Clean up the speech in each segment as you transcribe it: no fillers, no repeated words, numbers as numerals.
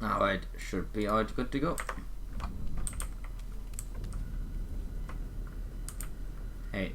Alright, should be alright, good to go. Hey.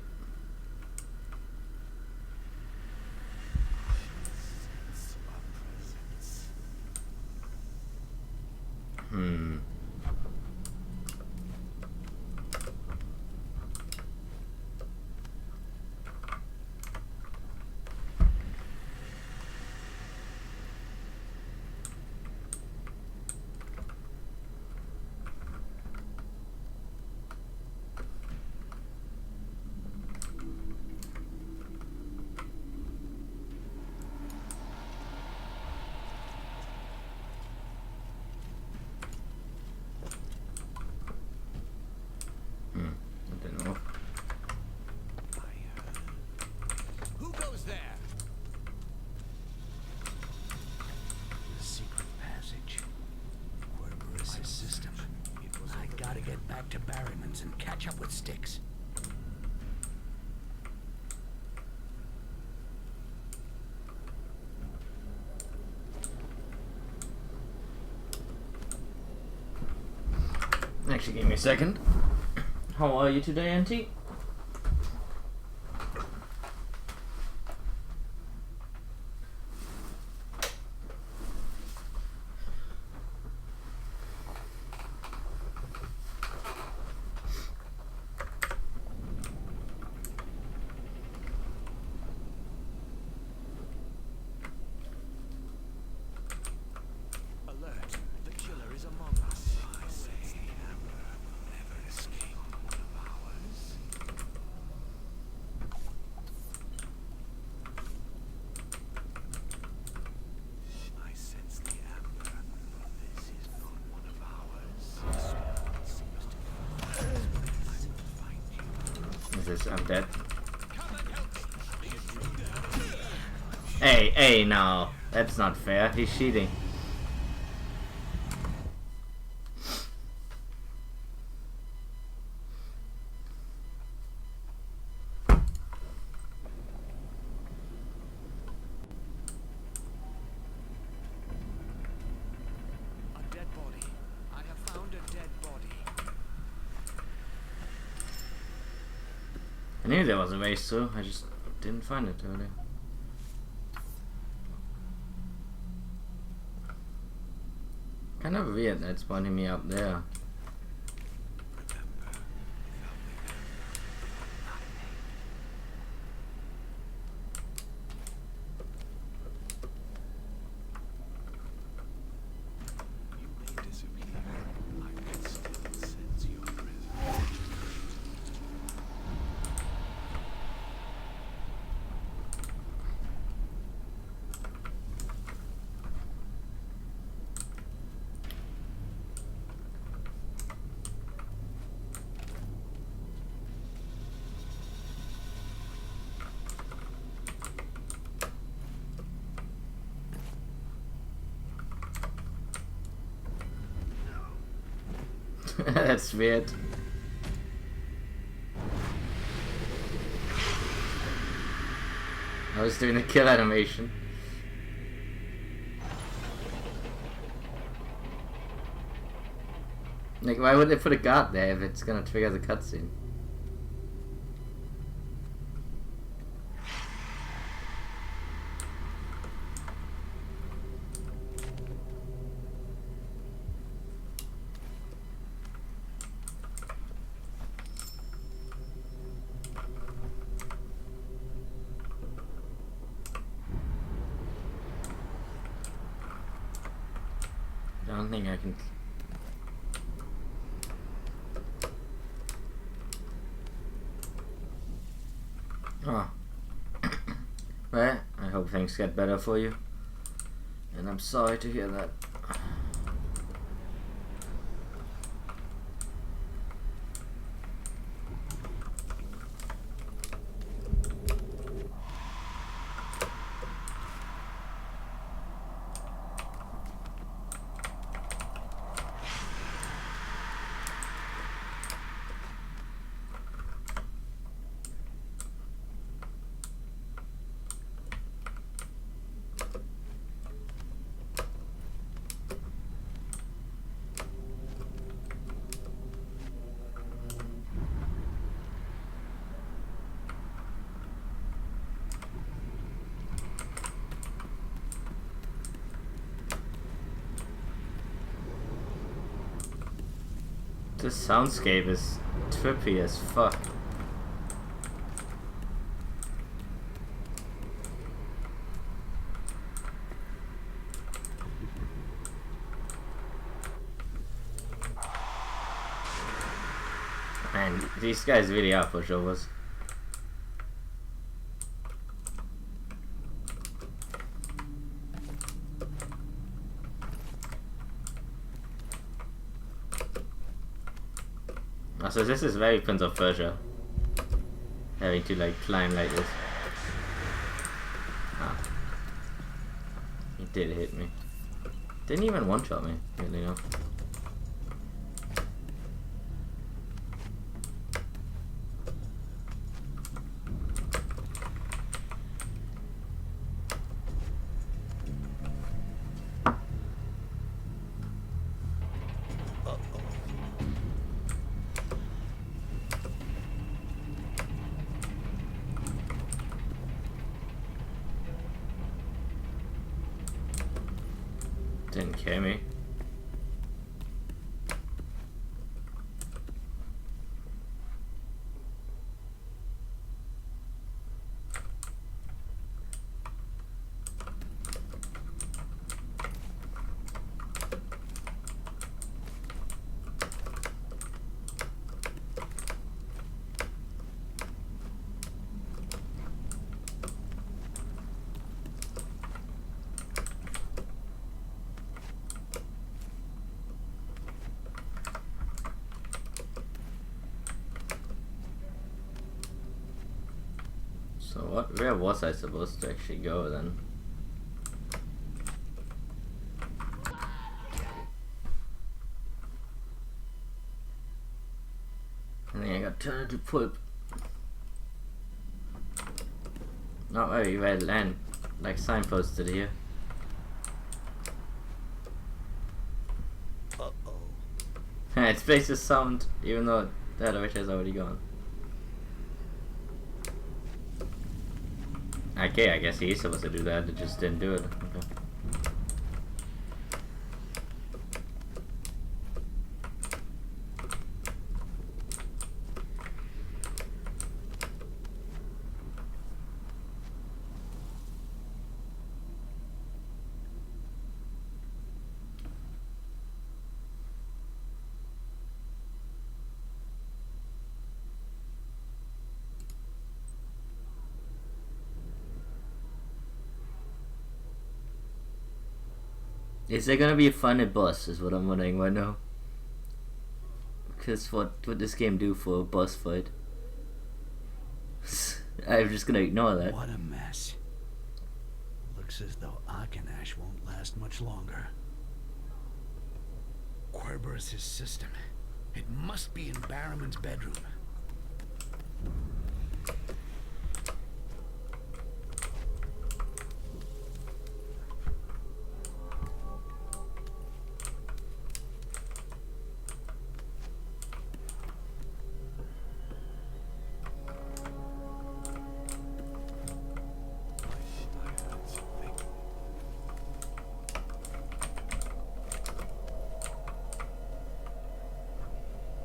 I don't know. Who goes there? The secret passage. Cerberus' system. I gotta get back to Barryman's and catch up with Styx. Actually, give me a second. How are you today, Auntie? Alert! The killer is among us. I say, Amber will never escape one of ours. I sense the Amber. This is not one of ours. It seems to be ours. I will find you. Is this? I'm dead. Come and help me. Hey, no. That's not fair. He's cheating. A dead body. I have found a dead body. I knew there was a way through. I just didn't find it earlier. Kind of weird that it's pointing me up there. You may disappear. I can still sense your presence. That's weird. I was doing the kill animation. Like, why would they put a guard there if it's gonna trigger the cutscene? I don't think I can. Oh. Well, I hope things get better for you. And I'm sorry to hear that. This soundscape is trippy as fuck. Man, these guys really are pushovers. So this is very Prince of Persia. Having to like climb like this. Ah. He did hit me. Didn't even one-shot me, really, no. Didn't kill me. So what? Where was I supposed to actually go then? I think I got turned into pulp. Not very red land, like signposted here. It plays the sound, even though the elevator is already gone. Okay, I guess he's supposed to do that, it just didn't do it. Okay. Is there gonna be a fun boss is what I'm wondering right now. Because what would this game do for a boss fight? I'm just gonna ignore that. What a mess. Looks as though Akanash won't last much longer. Kerberos' system. It must be in Barrowman's bedroom.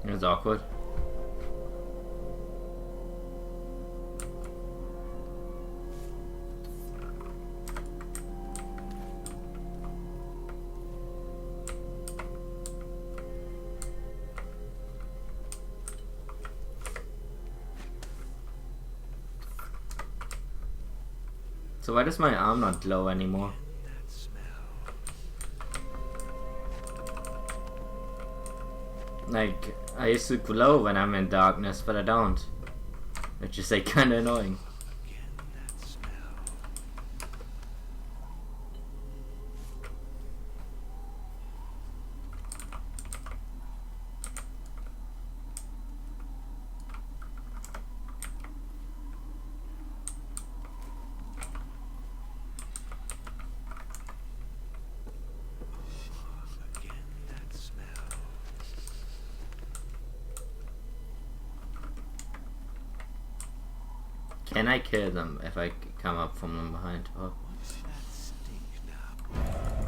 It was awkward. So why does my arm not glow anymore? Like, I used to glow when I'm in darkness, but I don't. Which is like kinda annoying. Can I kill them if I come up from them behind? Oh.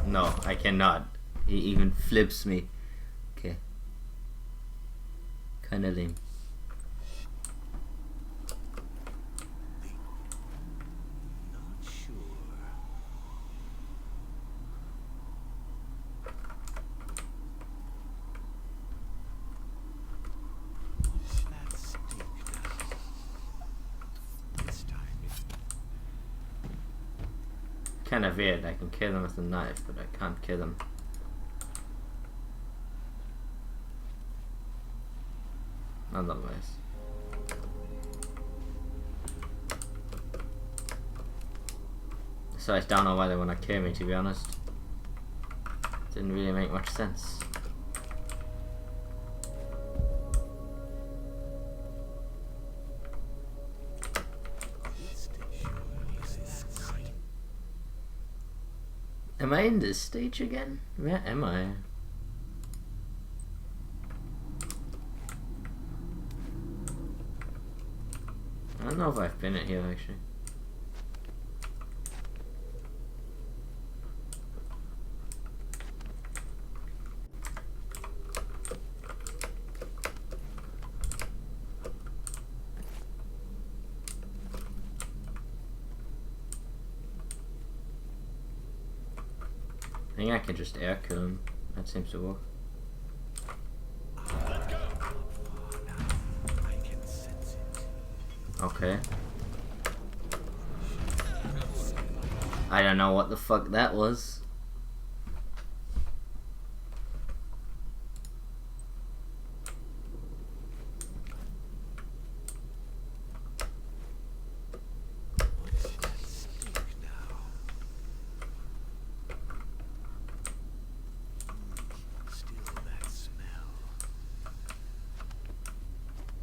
No, I cannot. He even flips me. Okay. Kinda lame. Not sure. What's that stink now? This time it Kinda weird. I can kill them with a knife, but I can't kill them. Otherwise. So I don't know why they want to kill me, to be honest. Didn't really make much sense. Am I in this stage again? Where am I? I don't know if I've been at here actually. I think I can just air kill him. That seems to work. Okay. I don't know what the fuck that was.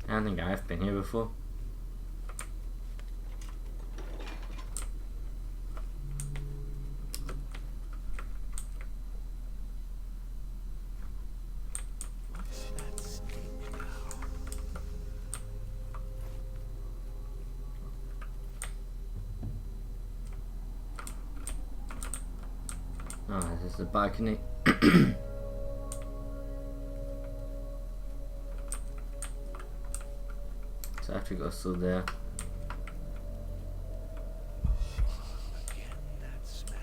I don't think I've been here before. Oh, this is the balcony. So I have to go through there. again that smell.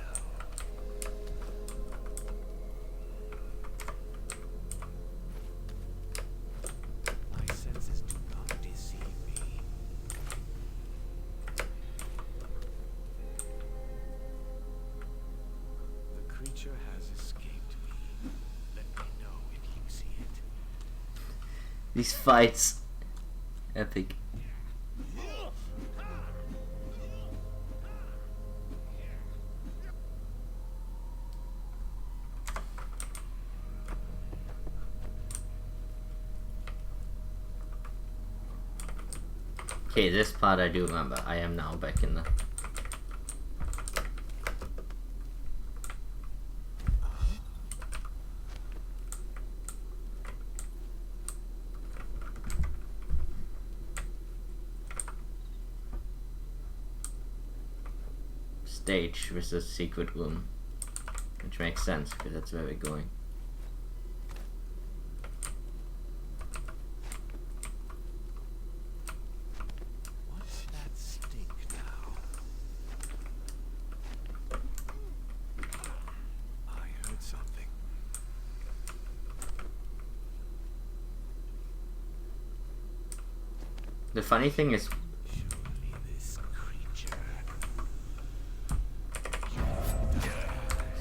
My senses do not deceive me. The creature has escaped me. Let me know if you see it. These fights. Epic. Okay, this part I do remember. I am now back in the... stage with the secret room. Which makes sense, because that's where we're going. What's that stink now? I heard something. The funny thing is, Surely this creature.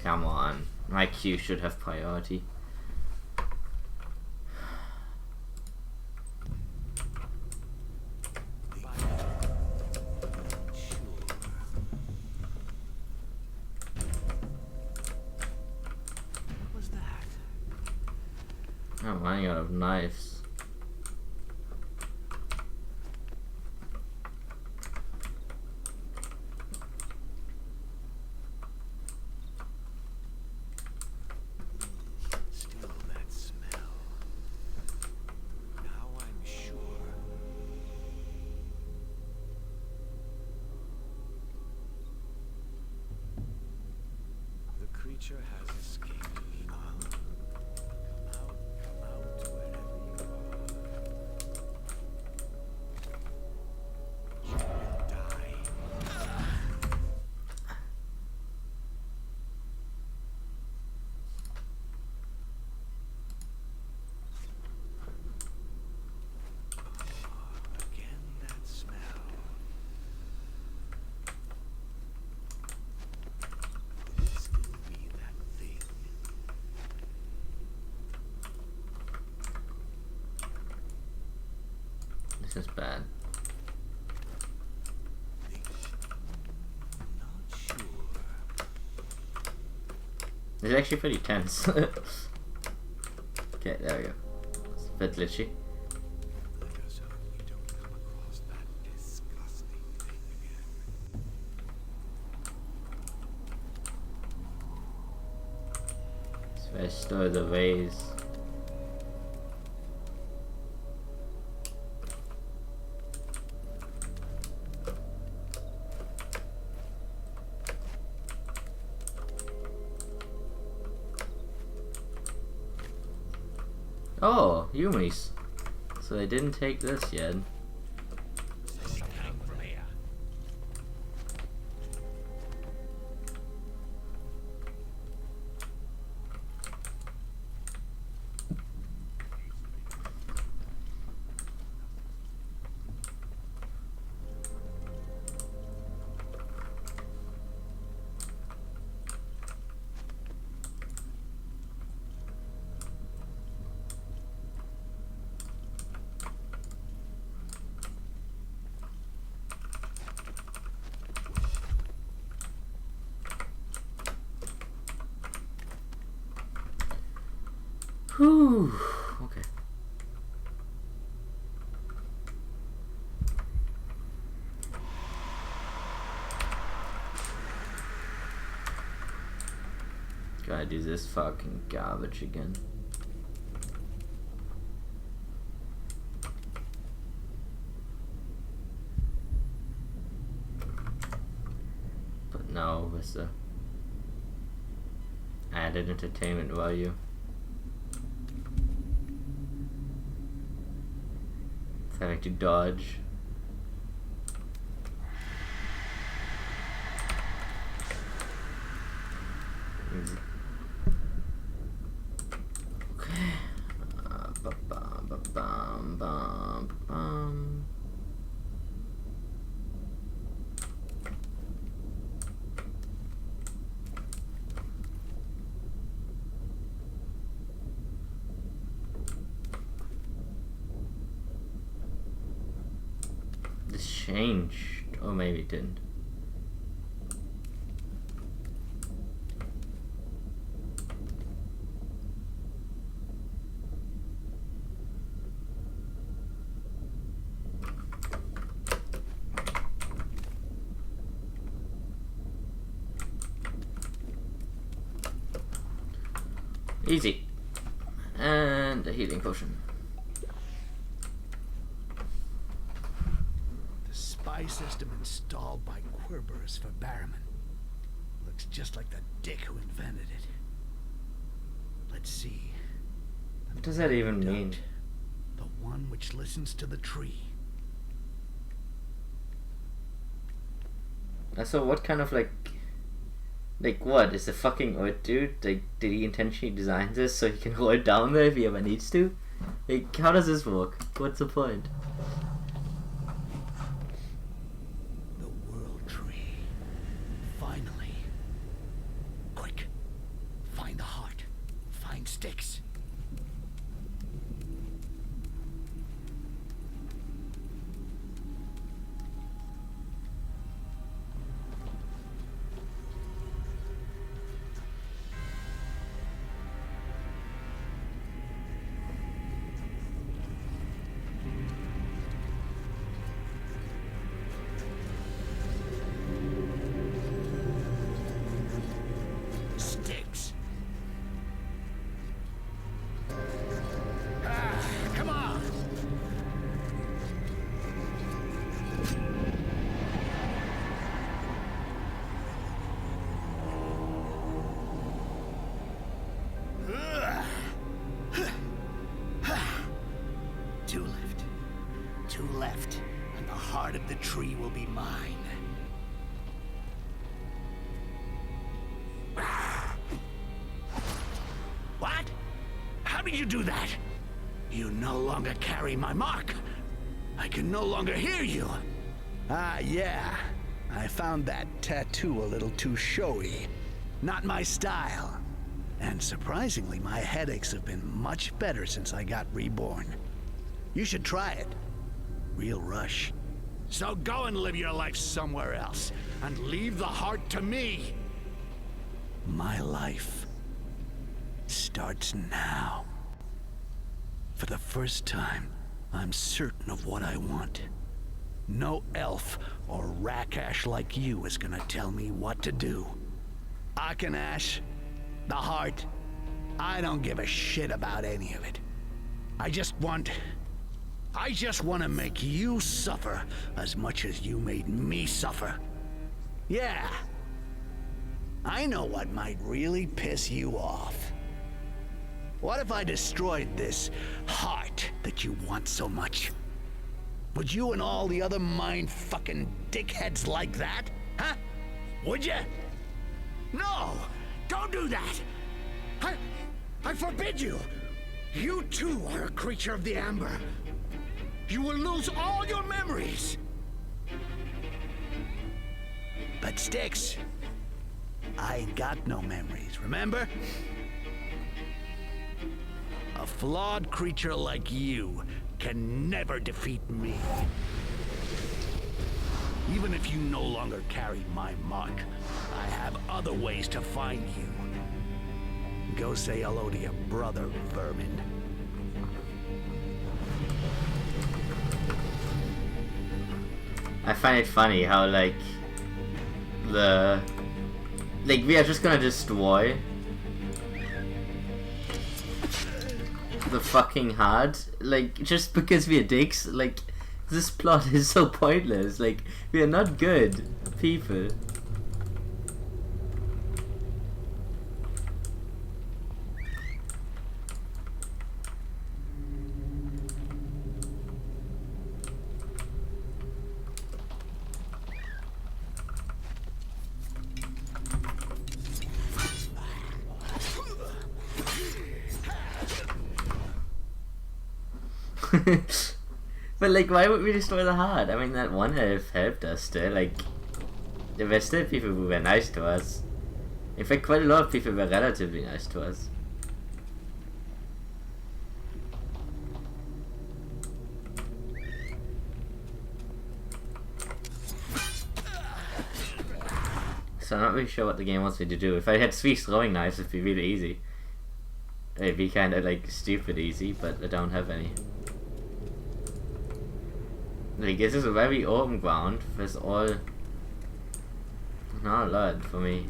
come on, my queue should have priority. What was that? I'm running out of knives. Still that smell. Now I'm sure. The creature has escaped me. Come out, wherever you are. Just bad. Not sure. It's actually pretty tense. Okay, there we go. It's a bit glitchy. Let us hope we don't come across that disgusting thing again. It's where I store the vase. Oh, Yumi's. So they didn't take this yet. From here. Whew. Okay. Gotta do this fucking garbage again. But no, with the added entertainment value. Having to dodge. Okay. Ba-bum. This changed, or maybe it didn't. Easy. And a healing potion. Spy system installed by Querberus for Barrowman. Looks just like the dick who invented it. Let's see. What does that even mean? The one which listens to the tree. So what kind of like what is the fucking old dude? Like, did he intentionally design this so he can hold it down there if he ever needs to? Like, how does this work? What's the point? The world tree. Finally. Quick. Find the heart. Find Styx. Styx. Come on. Two left. Two left. And the heart of the tree will be mine. What? How did you do that? You no longer carry my mark. I can no longer hear you. Ah, yeah. I found that tattoo a little too showy. Not my style. And surprisingly, my headaches have been much better since I got reborn. You should try it. real rush. So go and live your life somewhere else, and leave the heart to me. My life starts now. For the first time, I'm certain of what I want. No elf or Rakash like you is gonna tell me what to do. Akanash, the heart, I don't give a shit about any of it. I just want to make you suffer as much as you made me suffer. Yeah. I know what might really piss you off. What if I destroyed this heart that you want so much? Would you and all the other mind-fucking dickheads like that? Huh? Would you? No! Don't do that! I forbid you! You too are a creature of the Amber. You will lose all your memories. But Styx, I ain't got no memories, remember? A flawed creature like you can never defeat me. Even if you no longer carry my mark, I have other ways to find you. Go say hello to your brother, vermin. I find it funny how, like, we are just gonna destroy the fucking heart, like, just because we are dicks. Like, this plot is so pointless. Like, we are not good people. But like, why would we destroy the heart? I mean, that one elf helped us still. Like, there were still people who were nice to us. In fact, quite a lot of people were relatively nice to us. So I'm not really sure what the game wants me to do. If I had 3 throwing knives, it'd be really easy. It'd be kind of like stupid easy, but I don't have any. Like, this is a very open ground. There's all not a lot for me.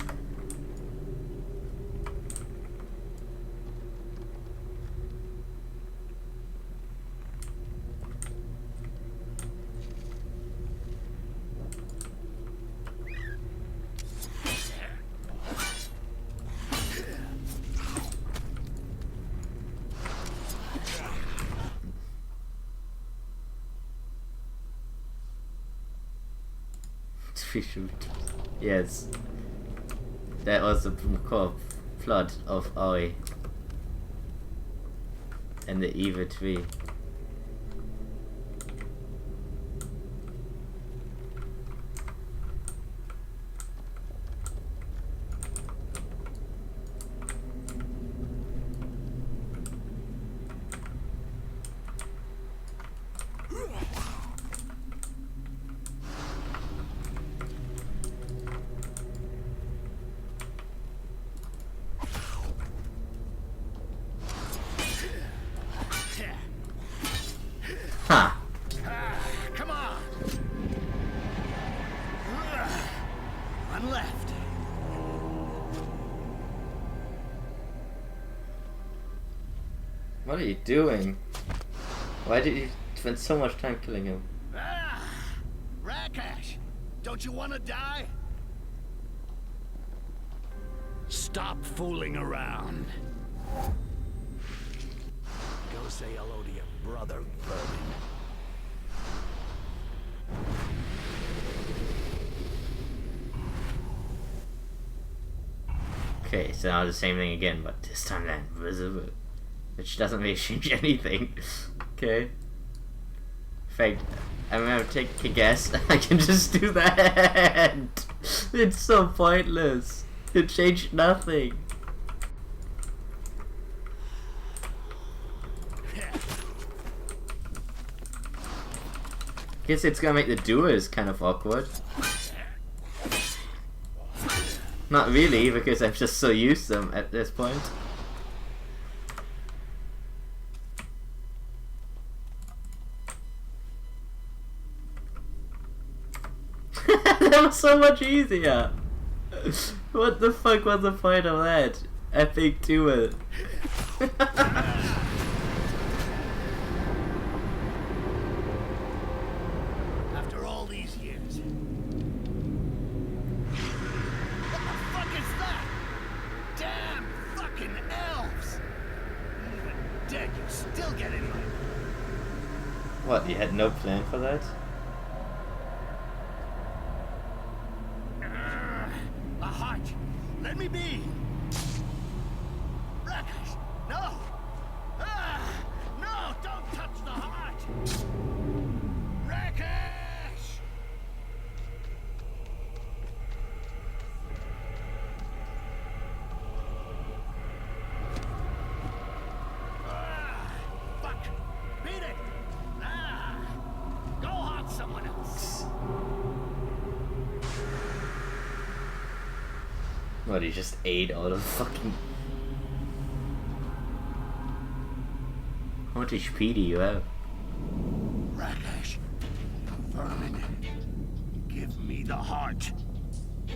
Yes, that was the core plot of Ori and the evil tree. Huh. Come on. One left. What are you doing? Why did you spend so much time killing him? Rakash, don't you want to die? Stop fooling around. Go say hello to your brother, vermin. Okay, so now the same thing again, but this time then invisible. Which doesn't really change anything. Okay. In fact, I'm gonna take a guess. I can just do that. It's so pointless. It changed nothing. Guess it's gonna make the doers kind of awkward. Not really, because I'm just so used to them at this point. That was so much easier! What the fuck was the point of that? Epic duel. After all these years. What the fuck is that? Damn fucking elves! Even dead, you still get in my... What, you had no plan for that? A heart! Let me be! Rakesh! No! No! Don't touch the heart! Rakesh! Fuck! Beat it! Go haunt someone else! What, he just ate all the fucking... How much HP do you have? Rakesh, vermin, give me the heart.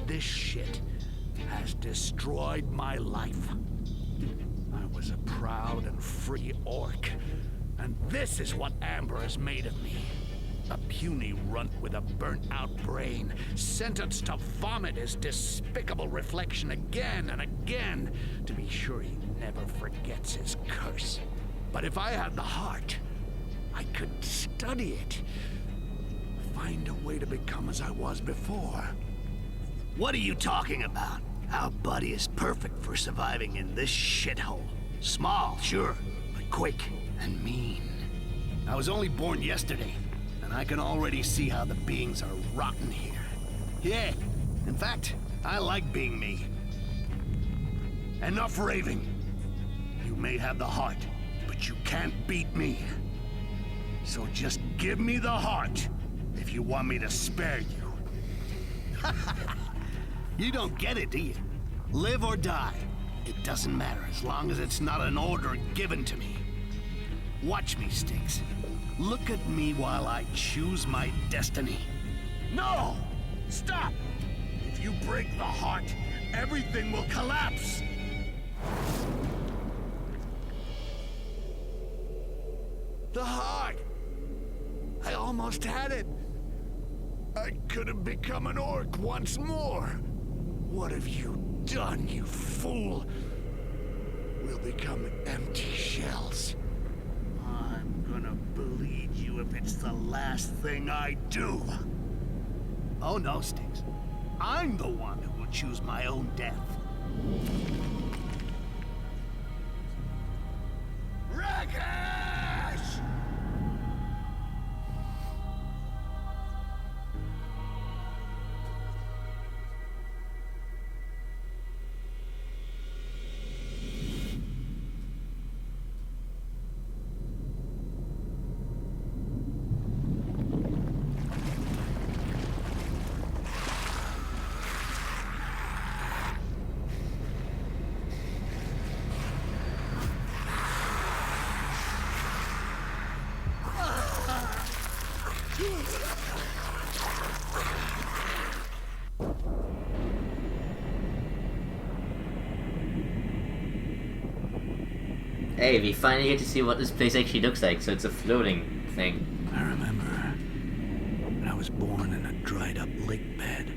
This shit has destroyed my life. I was a proud and free orc, and this is what Amber has made of me. A puny runt with a burnt-out brain, sentenced to vomit his despicable reflection again and again, to be sure he never forgets his curse. But if I had the heart, I could study it. Find a way to become as I was before. What are you talking about? Our buddy is perfect for surviving in this shithole. Small, sure, but quick and mean. I was only born yesterday, and I can already see how the beings are rotten here. Yeah, in fact, I like being me. Enough raving. You may have the heart, but you can't beat me. So just give me the heart, if you want me to spare you. You don't get it, do you? Live or die. It doesn't matter as long as it's not an order given to me. Watch me, Styx. Look at me while I choose my destiny. No! Stop! If you break the heart, everything will collapse! The heart! I almost had it! I could have become an orc once more! What have you done, you fool? We'll become empty shells. I'm gonna bleed you if it's the last thing I do. Oh no, Styx. I'm the one who will choose my own death. Rakesh! Hey, we finally get to see what this place actually looks like, so it's a floating thing. I remember when I was born in a dried-up lake bed.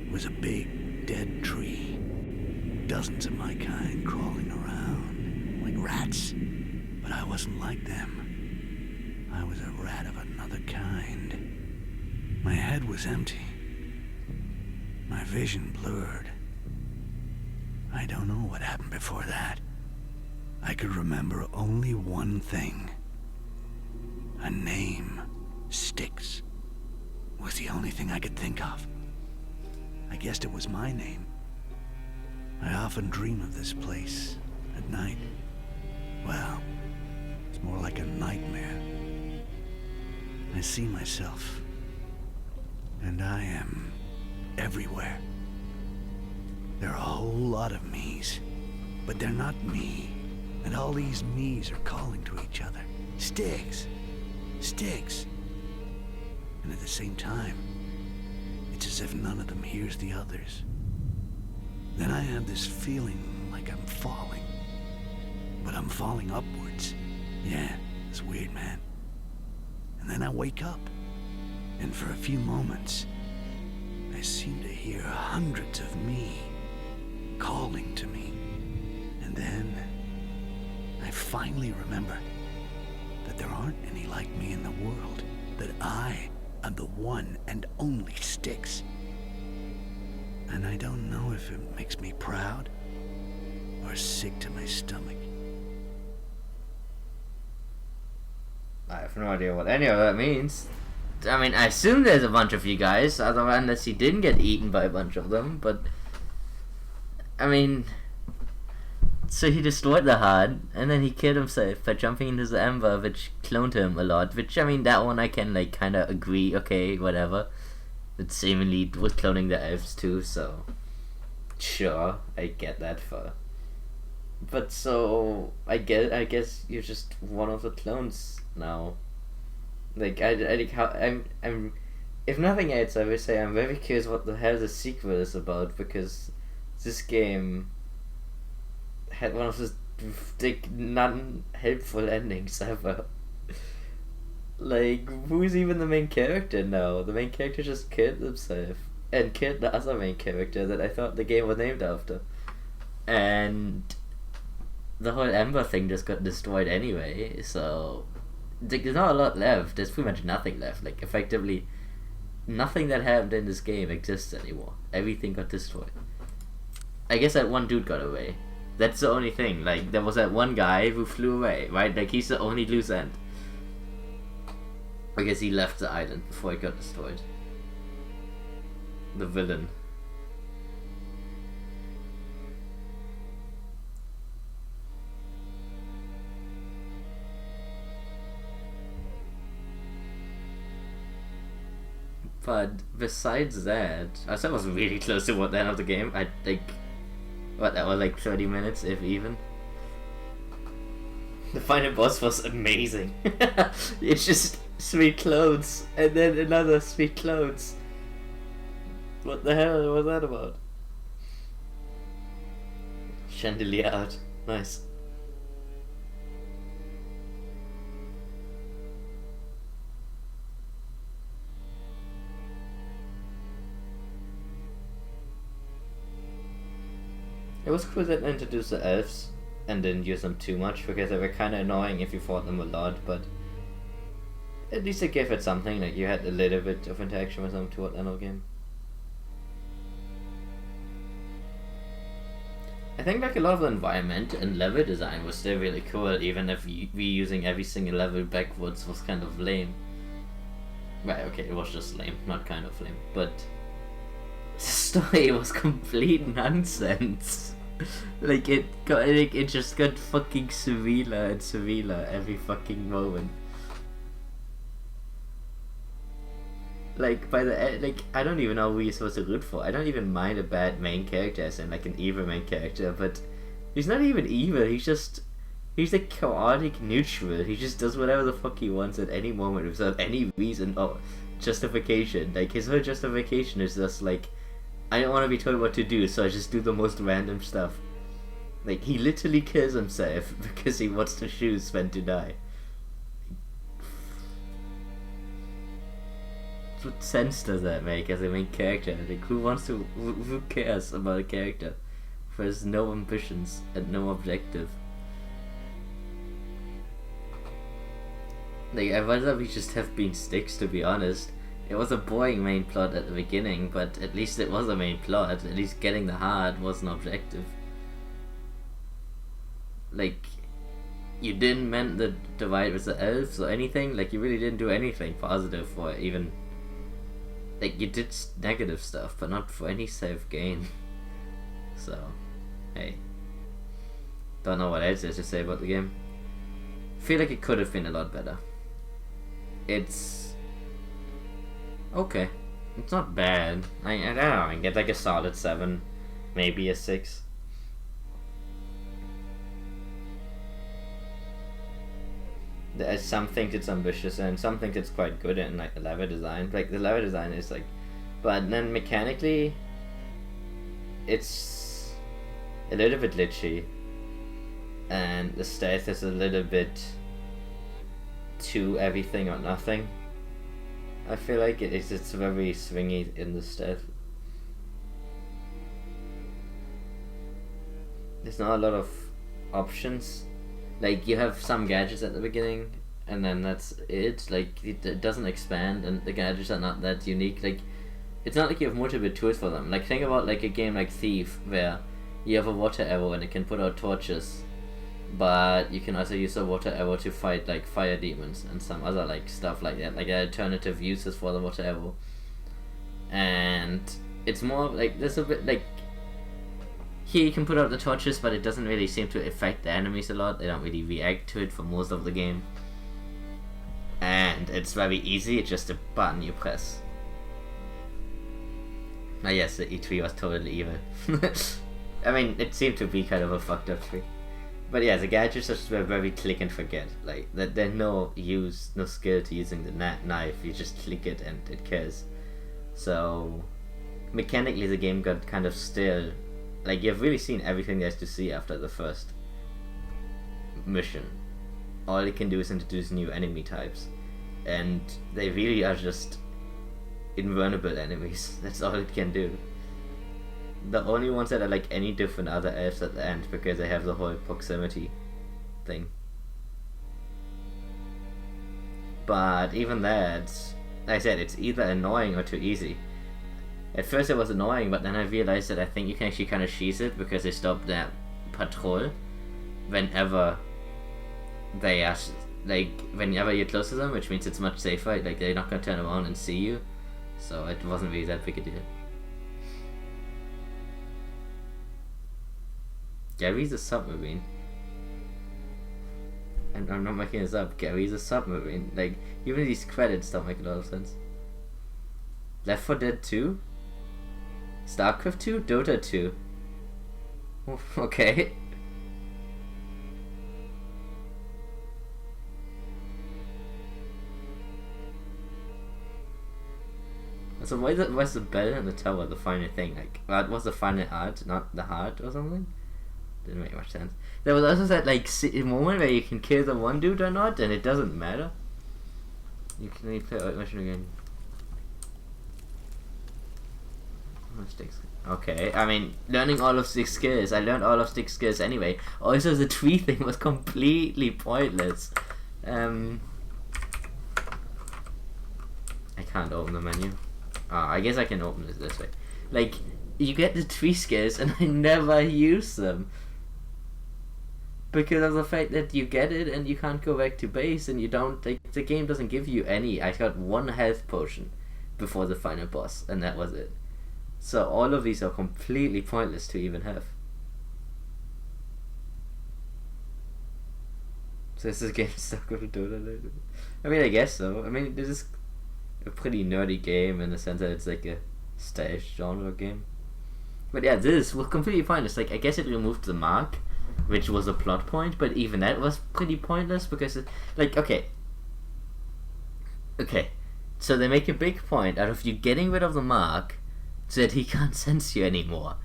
It was a big, dead tree. Dozens of my kind crawling around, like rats. But I wasn't like them. I was a rat of another kind. My head was empty. My vision blurred. I don't know what happened before that. I could remember only one thing. A name, Styx, was the only thing I could think of. I guessed it was my name. I often dream of this place at night. Well, it's more like a nightmare. I I see myself. And I am everywhere. There are a whole lot of me's, but they're not me. And all these me's are calling to each other. Styx! Styx! And at the same time, it's as if none of them hears the others. Then I have this feeling like I'm falling. But I'm falling upwards. Yeah, it's weird, man. And then I wake up. And for a few moments, I seem to hear hundreds of me calling to me. And then I finally remember that there aren't any like me in the world, that I am the one and only Styx. And I don't know if it makes me proud or sick to my stomach. I have no idea what any of that means. I mean, I assume there's a bunch of you guys, otherwise, unless he didn't get eaten by a bunch of them, but... I mean... So he destroyed the heart, and then he killed himself by jumping into the ember, which cloned him a lot, which, I mean, that one I can, like, kinda agree, okay, whatever. It seemingly was cloning the elves too, so... Sure, I get that far. But so... I guess you're just one of the clones now. Like, I like how I'm if nothing else, I would say I'm very curious what the hell the sequel is about, because this game had one of the non-helpful endings ever. Like, who's even the main character now? The main character just killed himself and killed the other main character that I thought the game was named after, and the whole Ember thing just got destroyed anyway, so there's not a lot left. There's pretty much nothing left. Like, effectively, nothing that happened in this game exists anymore. Everything got destroyed. I guess that one dude got away. That's the only thing. Like, there was that one guy who flew away, right? Like, he's the only loose end. I guess he left the island before it got destroyed. The villain. But besides that, I was almost really close to what the end of the game. I think, what, that was like 30 minutes, if even. The final boss was amazing. It's just sweet clothes, and then another sweet clothes. What the hell was that about? Chandelier art. Nice. It was cool that they introduced the elves and didn't use them too much, because they were kind of annoying if you fought them a lot, but at least it gave it something, like you had a little bit of interaction with them toward the end of the game. I think like a lot of the environment and level design was still really cool, even if reusing every single level backwards was kind of lame. Right, okay, it was just lame, not kind of lame, but the story was complete nonsense. Like, it just got fucking severer and severer every fucking moment. Like, by the end, like, I don't even know who you're supposed to root for. I don't even mind a bad main character as in, like, an evil main character, but he's not even evil, he's a chaotic neutral. He just does whatever the fuck he wants at any moment without any reason or justification. Like, his whole justification is just like, I don't want to be told what to do, so I just do the most random stuff. Like, he literally kills himself because he wants to choose when to die. What sense does that make as a main character? Like, who cares about a character who has no ambitions and no objective? Like, I'd rather we just have been Styx, to be honest. It was a boring main plot at the beginning, but at least it was a main plot. At least getting the heart was an objective. Like, you didn't mend the divide with the elves or anything. Like, you really didn't do anything positive or even... Like, you did negative stuff, but not for any self-gain. So, hey. Don't know what else there is to say about the game. Feel like it could have been a lot better. It's Okay. It's not bad. I don't know, I get like a solid 7, maybe a 6. There's some things it's ambitious and some things it's quite good in, like the level design. Like the level design is like, but then mechanically, it's a little bit glitchy, and the stealth is a little bit too everything or nothing. I feel like it's very swingy in the stealth. There's not a lot of options. Like, you have some gadgets at the beginning, and then that's it. Like, it doesn't expand, and the gadgets are not that unique. Like, it's not like you have multiple tools for them. Like, think about like a game like Thief, where you have a water arrow and it can put out torches, but you can also use a water arrow to fight like fire demons and some other like stuff like that, like alternative uses for the water arrow. And it's more like, there's a bit like, here you can put out the torches, but it doesn't really seem to affect the enemies a lot. They don't really react to it for most of the game. And it's very easy, it's just a button you press. Ah yes, the E3 was totally evil. I mean, it seemed to be kind of a fucked up tree. But yeah, the gadgets are just very click and forget. Like, there's no skill to using the knife, you just click it and it kills. So, mechanically the game got kind of still. Like, you've really seen everything there's to see after the first mission. All it can do is introduce new enemy types. And they really are just invulnerable enemies. That's all it can do. The only ones that are like any different are the elves at the end, because they have the whole proximity thing. But even that, like I said, it's either annoying or too easy. At first it was annoying, but then I realized that I think you can actually kind of cheese it, because they stop that patrol whenever they are, like, whenever you're close to them, which means it's much safer. Like, they're not gonna turn around and see you, so it wasn't really that big a deal. Gary's a submarine. And I'm not making this up. Gary's a submarine. Like, even these credits don't make a lot of sense. Left 4 Dead 2? StarCraft 2? Dota 2? Okay. So why's the bell and the tower the final thing? Like, what was the final art, not the heart or something? Didn't make much sense. There was also that like moment where you can kill the one dude or not, and it doesn't matter. You can only play out mission again. Oh, Styx. Okay, I mean, learning all of Styx skills. I learned all of Styx skills anyway. Also, the tree thing was completely pointless. I can't open the menu. I guess I can open it this way. Like, you get the tree skills, and I never use them. Because of the fact that you get it and you can't go back to base, and you don't, like, the game doesn't give you any. I got 1 health potion before the final boss, and that was it. So all of these are completely pointless to even have. So is this game stuck with Dota? I mean, I guess so. I mean, this is a pretty nerdy game in the sense that it's like a stealth genre game. But yeah, this was completely pointless. Like, I guess it removed the mark, which was a plot point, but even that was pretty pointless because it, like, okay, so they make a big point out of you getting rid of the mark so that he can't sense you anymore.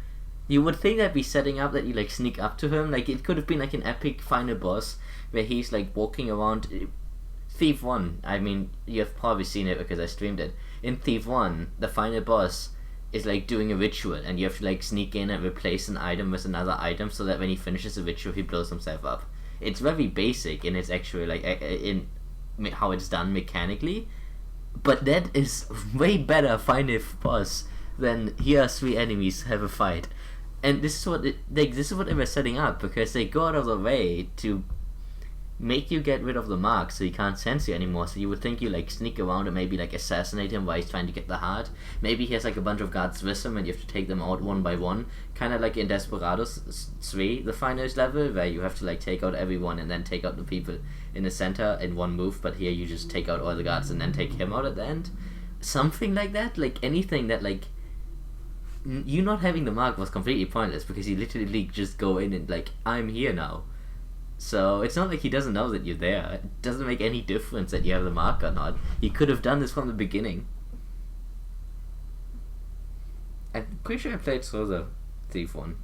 You would think that'd be setting up that you like sneak up to him. Like, it could have been like an epic final boss where he's like walking around. Thief 1, I mean, you've probably seen it because I streamed it. In Thief 1, the final boss is like doing a ritual, and you have to like sneak in and replace an item with another item so that when he finishes the ritual he blows himself up. It's very basic in its actual, like, in how it's done mechanically, but that is way better final boss than here are 3 enemies, have a fight. And this is what this is what they were setting up, because they go out of the way to make you get rid of the mark so he can't sense you anymore. So you would think you like sneak around and maybe like assassinate him while he's trying to get the heart. Maybe he has like a bunch of guards with him and you have to take them out one by one, kind of like in Desperados 3, the finals level, where you have to like take out everyone and then take out the people in the center in one move. But here you just take out all the guards and then take him out at the end. something like that. Like anything that like you not having the mark was completely pointless because you literally just go in and like I'm here now. So it's not like he doesn't know that you're there. It doesn't make any difference that you have the mark or not. He could have done this from the beginning. I'm pretty sure I played through the Thief one.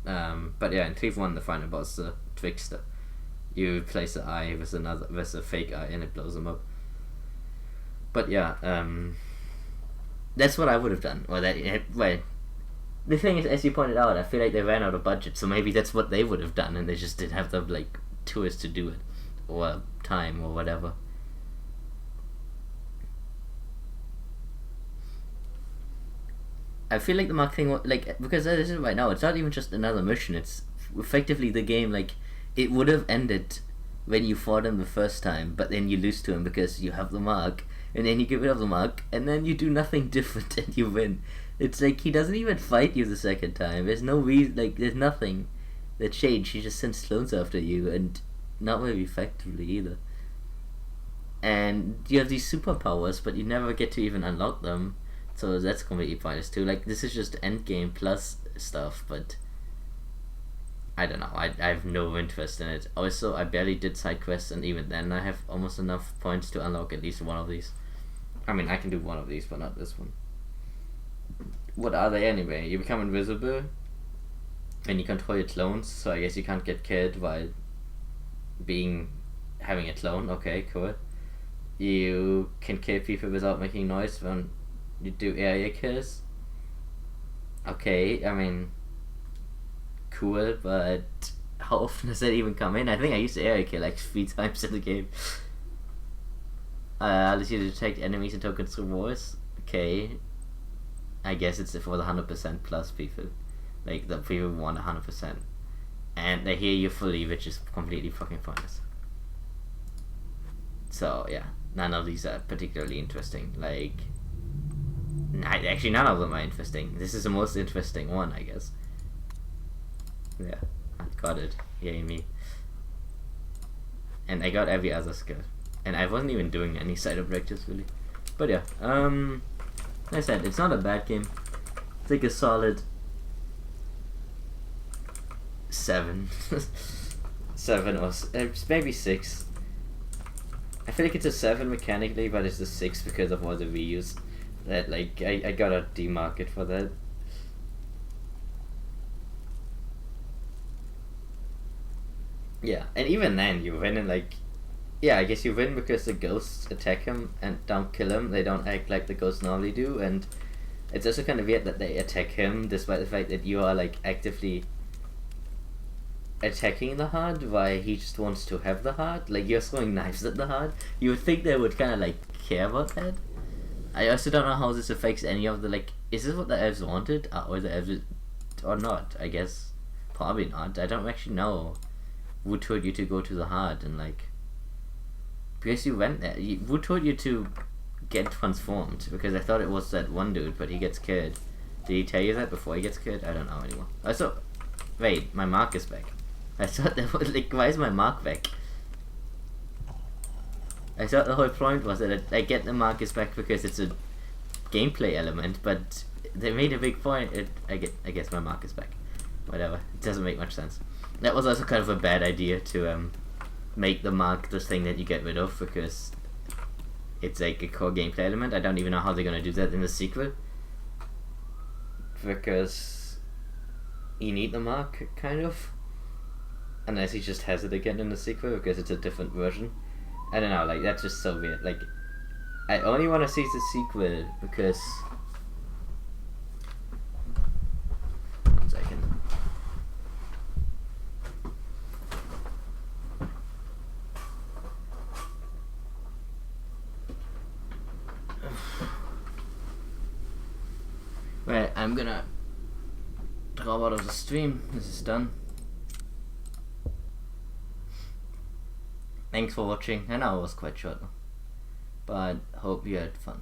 But yeah, in Thief 1 the final boss, the Trickster. You place the eye with a fake eye and it blows him up. But yeah, that's what I would have done. Well, the thing is, as you pointed out, I feel like they ran out of budget, so maybe that's what they would have done, and they just didn't have the like tours to do it, or time, or whatever. I feel like the mark thing, like, because this is right now, it's not even just another mission, it's effectively the game, like, it would have ended when you fought him the first time, but then you lose to him because you have the mark, and then you get rid of the mark, and then you do nothing different and you win. It's like, he doesn't even fight you the second time, there's no reason, like, there's nothing that changed, he just sends clones after you, and not very effectively either. And you have these superpowers, but you never get to even unlock them. So that's completely pointless too. Like, this is just endgame plus stuff, but I don't know. I have no interest in it. Also, I barely did side quests, and even then I have almost enough points to unlock at least one of these. I mean, I can do one of these, but not this one. What are they anyway? You become invisible, and you control your clones, so I guess you can't get killed while having a clone. Okay, cool. You can kill people without making noise when you do area kills. Okay, I mean, cool, but how often does that even come in? I think I used to area kill like 3 times in the game. Allows you to detect enemies and tokens through walls. Okay, I guess it's for the 100% plus people, like the people who want 100%, and they hear you fully, which is completely fucking pointless. So yeah, none of these are particularly interesting. Like, actually, none of them are interesting. This is the most interesting one, I guess. Yeah, I got it. Yay me. And I got every other skill. And I wasn't even doing any side objectives, really. But yeah, like I said, it's not a bad game. It's like a solid 7. 7 or maybe 6. I feel like it's a 7 mechanically, but it's a 6 because of all the reuse. That, like, I gotta demark it for that. Yeah, and even then you win, and like, yeah, I guess you win because the ghosts attack him and don't kill him. They don't act like the ghosts normally do, and it's also kind of weird that they attack him despite the fact that you are like actively attacking the heart while he just wants to have the heart. Like, you're throwing knives at the heart. You would think they would kind of like care about that. I also don't know how this affects any of the, like, is this what the elves wanted? Or the elves, or not? I guess probably not. I don't actually know who told you to go to the heart, and like, because you went there, who told you to get transformed? Because I thought it was that one dude, but he gets killed. Did he tell you that before he gets killed? I don't know anymore. Also, wait, my mark is back. I thought that was like, why is my mark back? I thought the whole point was that I get the markers back because it's a gameplay element, but they made a big point. I guess my mark is back. Whatever. It doesn't make much sense. That was also kind of a bad idea to make the mark the thing that you get rid of, because it's like a core gameplay element. I don't even know how they're gonna do that in the sequel, because you need the mark, kind of, unless he just has it again in the sequel because it's a different version. I don't know, like, that's just so weird. Like, I only want to see the sequel because... 1 second. Right, I'm gonna drop out of the stream. This is done. Thanks for watching. I know it was quite short, but hope you had fun.